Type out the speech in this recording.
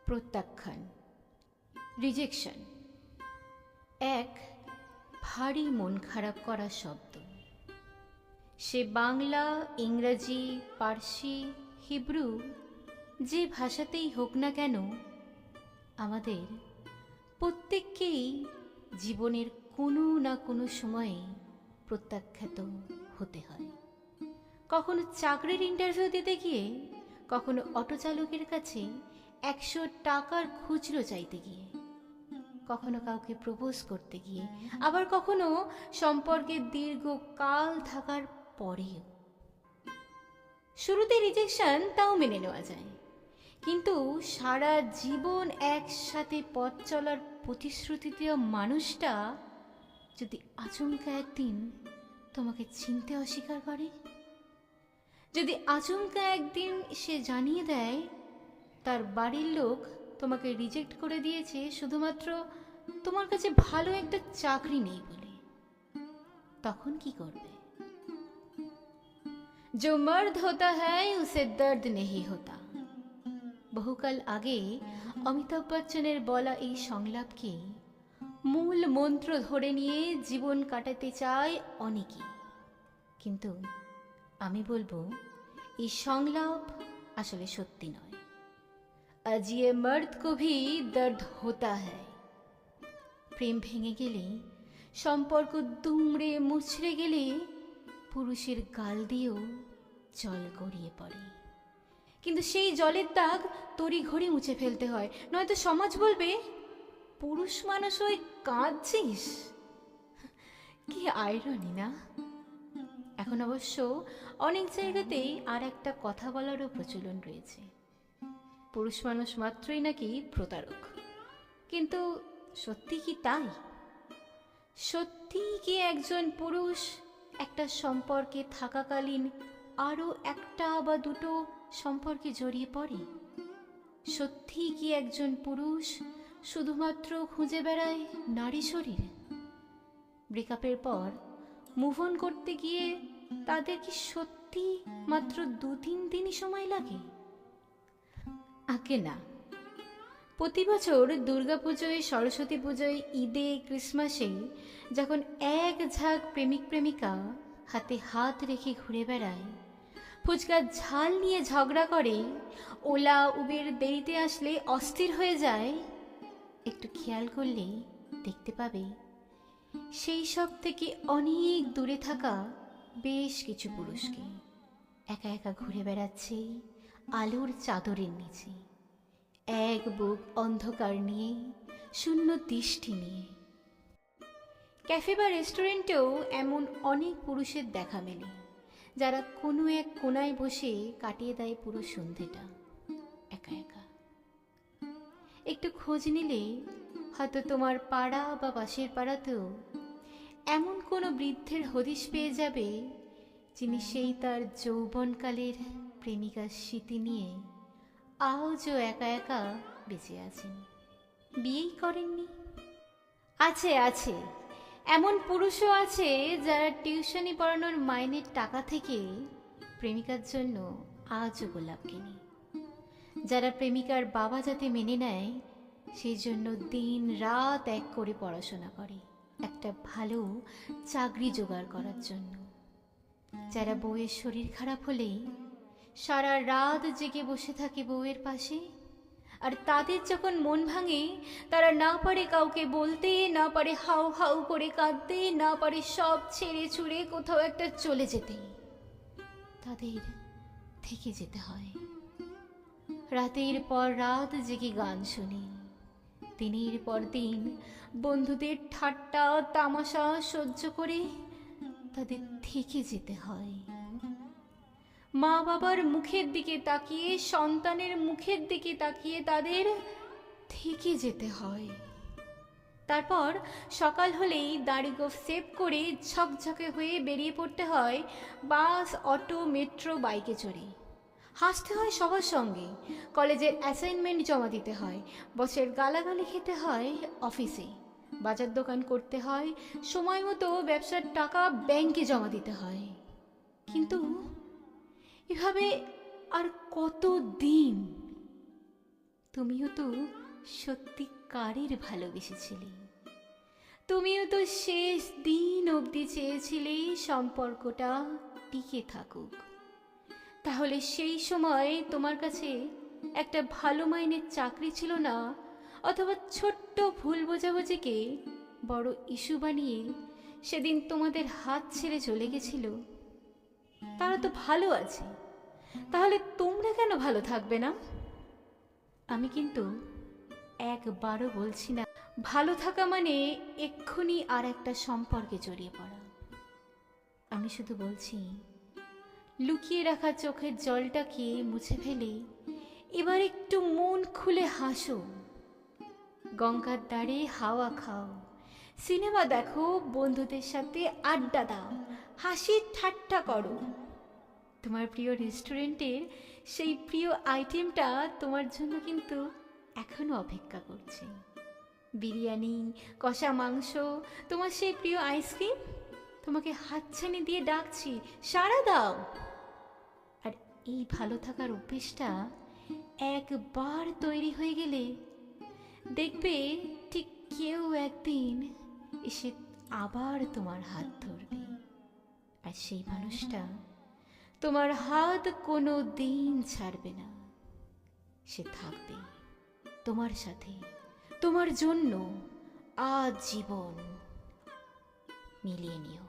প্রত্যাখ্যান, রিজেকশন এক ভারী মন খারাপ করা শব্দ। সে বাংলা, ইংরাজি, পার্সি, হিব্রু যে ভাষাতেই হোক না কেন, আমাদের প্রত্যেককেই জীবনের কোনো না কোনো সময়ে প্রত্যাখ্যাত হতে হয়। কখনো চাকরির ইন্টারভিউ দিতে গিয়ে, কখনো অটো চালকের কাছে 100 টাকার খুচরো চাইতে গিয়ে, কখনো কাউকে প্রপোজ করতে গিয়ে, আবার কখনো সম্পর্কে দীর্ঘকাল থাকার পরেও। শুরুতে রিজেকশন তাও মেনে নেওয়া যায়, কিন্তু সারা জীবন একসাথে পথ চলার প্রতিশ্রুতি দেওয়া মানুষটা যদি আচমকা একদিন তোমাকে চিনতে অস্বীকার করে, যদি আচমকা একদিন সে জানিয়ে দেয় তার বাড়ির লোক তোমাকে রিজেক্ট করে দিয়েছে শুধুমাত্র তোমার কাছে ভালো একটা চাকরি নেই বলে, তখন কি করবে? जो मर्द होता है उसे दर्द नहीं होता। বহুকাল আগে অমিতাভ বচ্চনের বলা এই সংলাপকে মূল মন্ত্র ধরে নিয়ে জীবন কাটাতে চায় অনেকেই, কিন্তু আমি বলবো এই সংলাপ আসলে সত্যি নয়। আজ ये मर्द को भी दर्द होता है। প্রেম ভেঙে গেলে, সম্পর্ক দুমড়ে মুচড়ে গেলে পুরুষের গাল দিয়েও জল গড়িয়ে পড়ে, কিন্তু সেই জলের দাগ তড়িঘড়ি মুছে ফেলতে হয়, নয়তো সমাজ বলবে পুরুষ মানুষ ওই কাঁদছিস। কি আইরনি না? এখন অবশ্য অনেক জায়গাতেই আর একটা কথা বলারও প্রচলন রয়েছে, পুরুষ মানুষ মাত্রই নাকি প্রতারক। কিন্তু সত্যি কি তাই? সত্যি কি একজন পুরুষ একটা সম্পর্কে থাকাকালীন আরও একটা বা দুটো সম্পর্কে জড়িয়ে পড়ে? সত্যি কি একজন পুরুষ শুধুমাত্র খুঁজে বেড়ায় নারী শরীর? ব্রেকআপের পর মুভ অন করতে গিয়ে তাদের কি সত্যি মাত্র 2-3 দিনই সময় লাগে? আগে না, প্রতি বছর দুর্গাপুজোয়, সরস্বতী পুজোয়, ঈদে, ক্রিসমাসে যখন এক ঝাঁক প্রেমিক প্রেমিকা হাতে হাত রেখে ঘুরে বেড়ায়, ফুচকার ঝাল নিয়ে ঝগড়া করে, ওলা উবের দেরিতে আসলে অস্থির হয়ে যায়, একটু খেয়াল করলে দেখতে পাবে সেই সব থেকে অনেক দূরে থাকা বেশ কিছু পুরুষকে একা একা ঘুরে বেড়াচ্ছে আলোর চাদরের নিচে, এক বুক অন্ধকার নিয়ে, শূন্য দৃষ্টি নিয়ে। ক্যাফে বা রেস্টুরেন্টেও এমন অনেক পুরুষের দেখা মেলে, যারা কোনো এক কোনায় বসে কাটিয়ে দেয় পুরো সন্ধেটা একা একা। একটু খোঁজ নিলে হয়তো তোমার পাড়া বা পাশের পাড়াতেও এমন কোনো বৃদ্ধের হদিশ পেয়ে যাবে, যিনি সেই তার যৌবনকালের প্রেমিকার স্মৃতি নিয়ে আজও একা একা বেঁচে আছেন, বিয়েই করেননি। আছে আছে, এমন পুরুষও আছে যারা টিউশনি পড়ানোর মাইনের টাকা থেকে প্রেমিকার জন্য আজও গোলাপ কেনে, যারা প্রেমিকার বাবা যাতে মেনে নেয় সেই জন্য দিন রাত এক করে পড়াশোনা করে একটা ভালো চাকরি জোগাড় করার জন্য, যারা বউয়ের শরীর খারাপ হলেই সারা রাত জেগে বসে থাকে বউয়ের পাশে, আর তাদের যখন মন ভাঙে তারা না পারে কাউকে বলতে, না পারে হাউ হাউ করে কাঁদতে, না পারে সব ছেড়ে ছুড়ে কোথাও একটা চলে যেতে, তাদের থেকে যেতে হয়। রাতের পর রাত জেগে গান শুনি, দিনের পর দিন বন্ধুদের ঠাট্টা তামাশা সহ্য করে তাদের থেকে যেতে হয়। মা বাবার মুখের দিকে তাকিয়ে, সন্তানের মুখের দিকে তাকিয়ে তাদের থেকে যেতে হয়। তারপর সকাল হলেই দাড়ি গোঁফ সেভ করে ঝকঝকে হয়ে বেরিয়ে পড়তে হয় বাস, অটো, মেট্রো, বাইকে চড়ে। হাসতে হয় সবার সঙ্গে, কলেজের অ্যাসাইনমেন্ট জমা দিতে হয়, বসের গালাগালি খেতে হয় অফিসে, বাজার দোকান করতে হয়, সময় মতো ব্যবসার টাকা ব্যাংকে জমা দিতে হয়। কিন্তু এভাবে আর কত দিন? তুমিও তো সত্যিকারের ভালোবেসেছিলে। তুমিও তো শেষ দিন অবধি চেয়েছিলে সম্পর্কটা টিকে থাকুক। তাহলে সেই সময় তোমার কাছে একটা ভালো মাইনের চাকরি ছিল না, অথবা ছোট্ট ভুল বোঝাবুঝিকে বড় ইস্যু বানিয়ে সেদিন তোমাদের হাত ছেড়ে চলে গেছিল? তারা তো ভালো আছে, তাহলে তোমরা কেন ভালো থাকবে না? আমি কিন্তু একবারও বলছি না ভালো থাকা মানে এক্ষুনি আর একটা সম্পর্কে জড়িয়ে পড়া। আমি শুধু বলছি, লুকিয়ে রাখা চোখের জলটাকে মুছে ফেলে এবার একটু মন খুলে হাসো, গঙ্গার ধারে হাওয়া খাও, সিনেমা দেখো, বন্ধুদের সাথে আড্ডা দাও, হাসি ঠাট্টা করো। তোমার প্রিয় রেস্টুরেন্টের সেই প্রিয় আইটেমটা তোমার জন্য কিন্তু এখনো অপেক্ষা করছে। বিরিয়ানি, কষা মাংস, তোমার সেই প্রিয় আইসক্রিম তোমাকে হাতছানি দিয়ে ডাকছি, সাড়া দাও। আর এই ভালো থাকার অভ্যেসটা একবার তৈরি হয়ে গেলে দেখবে ঠিক কেউ একদিন এসে আবার তোমার হাত ধরবে, আর সেই মানুষটা তোমার হাত কোনো দিন ছাড়বে না। সে থাকবে তোমার সাথে, তোমার জন্য আজীবন। মিলিয়ে নিও।